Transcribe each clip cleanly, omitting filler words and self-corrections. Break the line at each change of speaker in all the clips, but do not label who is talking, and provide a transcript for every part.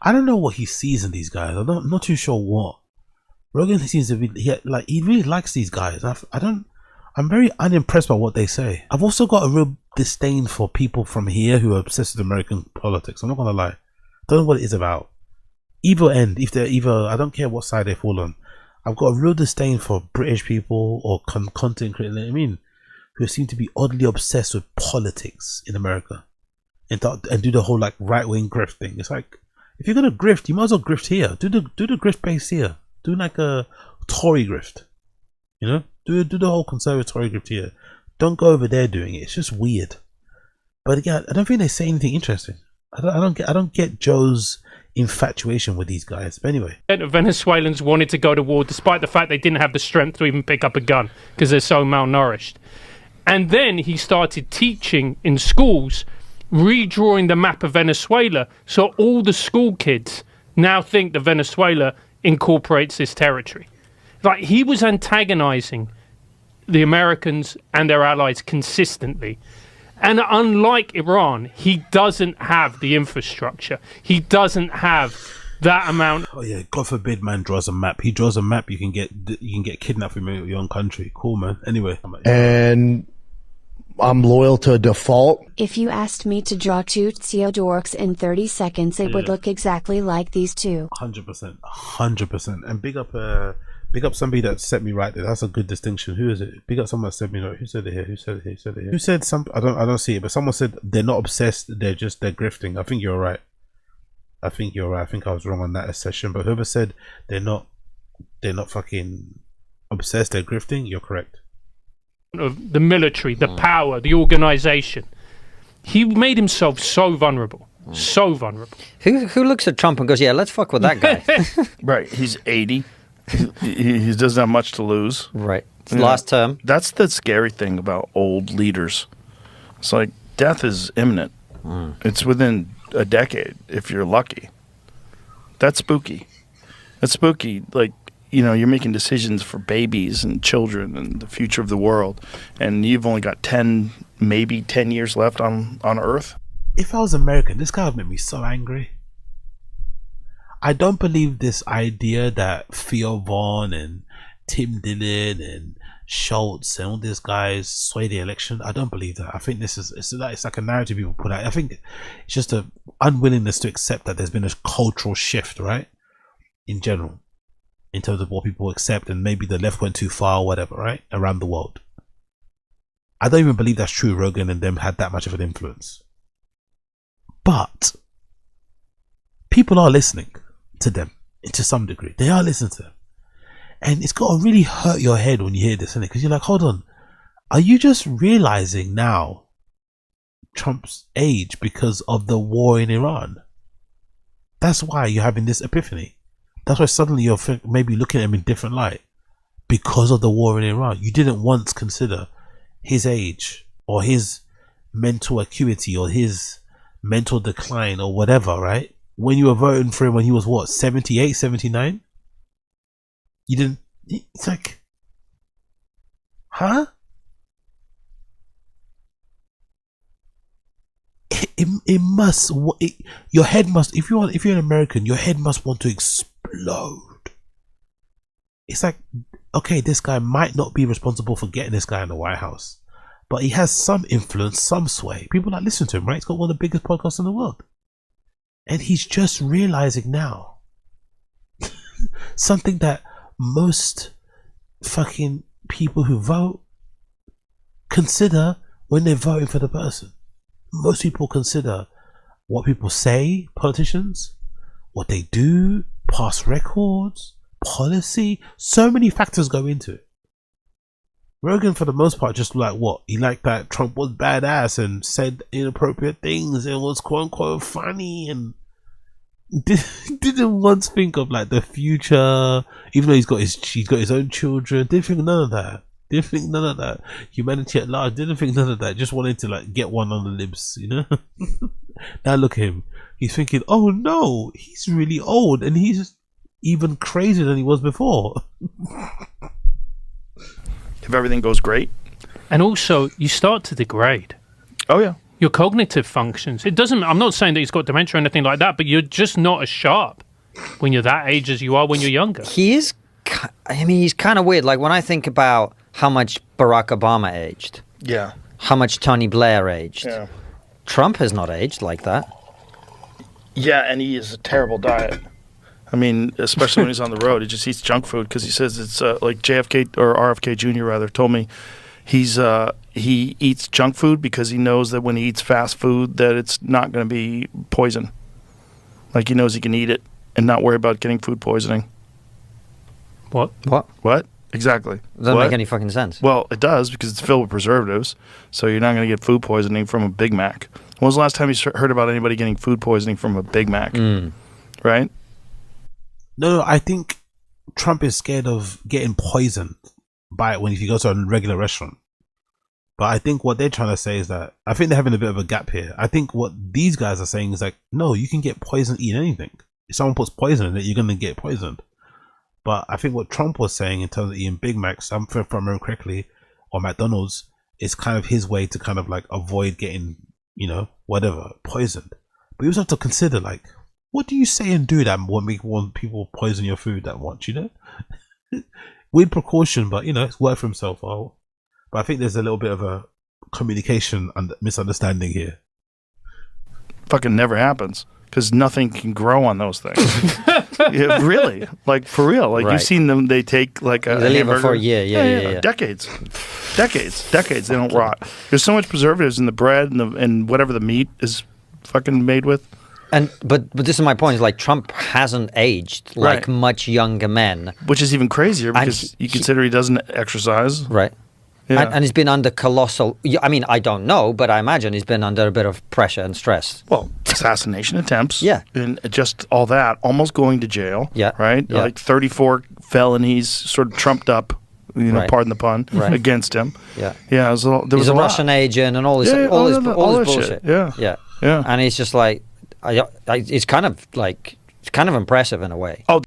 I don't know what he sees in these guys. I'm not too sure what. Rogan seems to be he really likes these guys. I'm very unimpressed by what they say. I've also got a real disdain for people from here who are obsessed with American politics. I'm not gonna lie. Don't know what it is about. Either end, if they're either, I don't care what side they fall on. I've got a real disdain for British people or content creators, I mean, who seem to be oddly obsessed with politics in America and do the whole like right-wing grift thing. It's like, if you're gonna grift, you might as well grift here. Do the grift base here. Do like a Tory grift, you know. Do the whole conservative Tory grift here. Don't go over there doing it. It's just weird. But again, I don't think they say anything interesting. I don't get Joe's infatuation with these guys. But anyway,
Venezuelans wanted to go to war despite the fact they didn't have the strength to even pick up a gun because they're so malnourished. And then he started teaching in schools, redrawing the map of Venezuela, so all the school kids now think that Venezuela incorporates this territory. Like, he was antagonizing the Americans and their allies consistently. And unlike Iran, he doesn't have the infrastructure. He doesn't have that amount.
Oh yeah, God forbid man draws a map. He draws a map, you can get kidnapped from your own country. Cool, man. Anyway.
And I'm loyal to a default.
If you asked me to draw two Theodorks in 30 seconds, it would look exactly like these two.
100%. And big up somebody that set me right there. That's a good distinction. Who is it? Big up someone that set me right. Who said it here? Who said some? I don't see it, but someone said they're not obsessed. They're grifting. I think you're right. I think I was wrong on that session. But whoever said they're not fucking obsessed. They're grifting. You're correct.
Of the military, the power, the organization. He made himself so vulnerable. So vulnerable.
Who looks at Trump and goes, yeah, let's fuck with that guy?
Right. He's 80. He doesn't have much to lose.
Right. It's last term.
That's the scary thing about old leaders. It's like death is imminent. It's within a decade if you're lucky. That's spooky. Like, you know, you're making decisions for babies and children and the future of the world, and you've only got 10 years left on Earth.
If I was American, this guy would make me so angry. I don't believe this idea that Theo Vaughn and Tim Dillon and Schultz and all these guys sway the election. I don't believe that. I think it's like a narrative people put out. I think it's just a unwillingness to accept that there's been a cultural shift, right? In general, in terms of what people accept, and maybe the left went too far or whatever, right? Around the world. I don't even believe that's true. Rogan and them had that much of an influence. But people are listening to them to some degree. They are listening to them. And it's got to really hurt your head when you hear this, isn't it? Because you're like, hold on. Are you just realizing now Trump's age because of the war in Iran? That's why you're having this epiphany. That's why suddenly you're maybe looking at him in different light. Because of the war in Iran. You didn't once consider his age or his mental acuity or his mental decline or whatever, right? When you were voting for him when he was what, 78, 79? You didn't. It's like, huh? It must. Your head must. If you're an American, your head must want to explode. It's like, okay, this guy might not be responsible for getting this guy in the White House, but he has some influence, some sway. People that listen to him, right? He's got one of the biggest podcasts in the world, and he's just realizing now something that most fucking people who vote consider when they're voting for the person. Most people consider what people say, politicians, what they do, past records, policy. So many factors go into it. Rogan, for the most part, just like what? He liked that Trump was badass and said inappropriate things and was quote unquote funny, and didn't once think of like the future, even though he's got his own children. Didn't think none of that. Humanity at large, didn't think none of that. Just wanted to like get one on the lips, you know. Now look at him. He's thinking, oh no, he's really old and he's even crazier than he was before.
If everything goes great.
And also, you start to degrade.
Oh yeah.
your cognitive functions. It doesn't. I'm not saying that he's got dementia or anything like that, but you're just not as sharp when you're that age as you are when you're younger.
He is. I mean, he's kind of weird. Like when I think about how much Barack Obama aged,
Yeah.
how much Tony Blair aged,
Yeah.
Trump has not aged like that.
Yeah, and he is a terrible diet. I mean, especially when he's on the road, he just eats junk food because he says it's like JFK or RFK Jr. rather told me he eats junk food because he knows that when he eats fast food that it's not going to be poison. Like he knows he can eat it and not worry about getting food poisoning.
What?
What? Exactly.
Doesn't
What?
make any fucking sense.
Well, it does because it's filled with preservatives, so you're not going to get food poisoning from a Big Mac. When was the last time you heard about anybody getting food poisoning from a Big Mac? Right?
No, I think Trump is scared of getting poisoned by it when he goes to a regular restaurant. But I think what they're trying to say is that I think they're having a bit of a gap here. I think what these guys are saying is like, no, you can get poisoned eating anything. If someone puts poison in it, you're going to get poisoned. But I think what Trump was saying in terms of eating Big Macs, if I remember correctly, or McDonald's, is kind of his way to kind of like avoid getting, you know, whatever, poisoned. But you also have to consider, like, what do you say and do that when people poison your food that much, you know? Weird precaution, but, you know, it's worked for himself. But I think there's a little bit of a communication and misunderstanding here.
Fucking never happens because nothing can grow on those things. Yeah, really, like for real. Like
Right.
you've seen them. They take like a
They leave it
hamburger.
for a year. Yeah.
Decades. They don't rot. There's so much preservatives in the bread and whatever the meat is fucking made with.
And but this is my point. Is like Trump hasn't aged like
Right.
much younger men,
Which is even crazier because you consider he doesn't exercise.
right?
Yeah.
And he's been under colossal. I mean, I don't know, but I imagine he's been under a bit of pressure and stress.
Well, assassination attempts.
Yeah.
And just all that, almost going to jail.
Yeah.
Right?
Yeah.
Like 34 felonies sort of trumped up, you know,
Right.
pardon the pun,
Right.
against him.
Yeah.
Yeah. There was
He's a
lot.
Russian agent and all this,
Yeah,
all this
that
bullshit.
shit. Yeah.
yeah.
Yeah.
And he's just like, it's kind of impressive in a way.
Oh.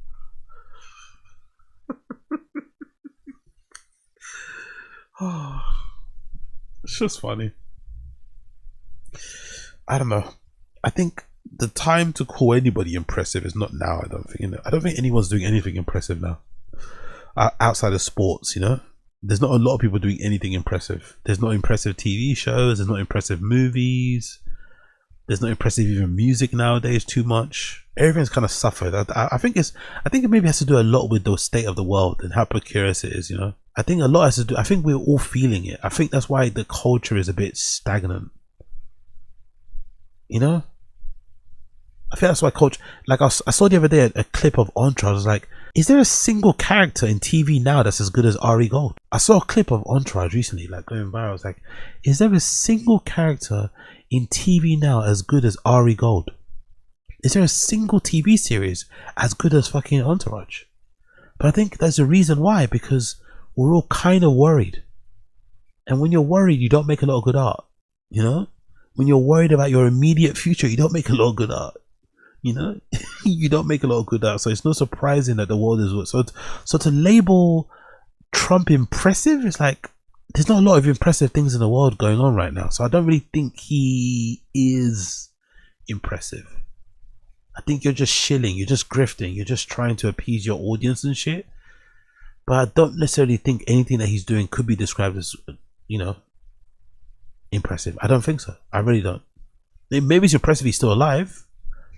It's just funny. I don't know. I think the time to call anybody impressive is not now. I don't think. You know? I don't think anyone's doing anything impressive now. Outside of sports, you know, there's not a lot of people doing anything impressive. There's not impressive TV shows. There's not impressive movies. There's not impressive even music nowadays. Too much. Everything's kind of suffered. I think it maybe has to do a lot with the state of the world and how precarious it is. You know, I think a lot has to do. I think we're all feeling it. I think that's why the culture is a bit stagnant. You know, I think that's why culture. Like I saw the other day a clip of Entourage. I was like, is there a single character in TV now that's as good as Ari Gold? I saw a clip of Entourage recently, like going viral. I was like, is there a single character in TV now as good as Ari Gold? Is there a single TV series as good as fucking Entourage? But I think there's a reason why, because we're all kind of worried. And when you're worried, you don't make a lot of good art. You know? When you're worried about your immediate future, you don't make a lot of good art. You know? You don't make a lot of good art. So it's not surprising that the world is... So to label Trump impressive, it's like, there's not a lot of impressive things in the world going on right now. So I don't really think he is impressive. I think you're just shilling, you're just grifting, you're just trying to appease your audience and shit. But I don't necessarily think anything that he's doing could be described as, you know, impressive. I don't think so. I really don't. Maybe it's impressive he's still alive,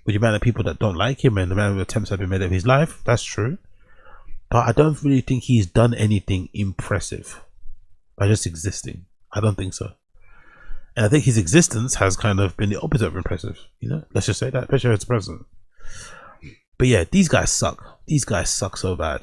with the amount of people that don't like him and the amount of attempts that have been made of his life. That's true. But I don't really think he's done anything impressive by just existing. I don't think so. And I think his existence has kind of been the opposite of impressive. You know, let's just say that, especially as president. But yeah, these guys suck. These guys suck so bad.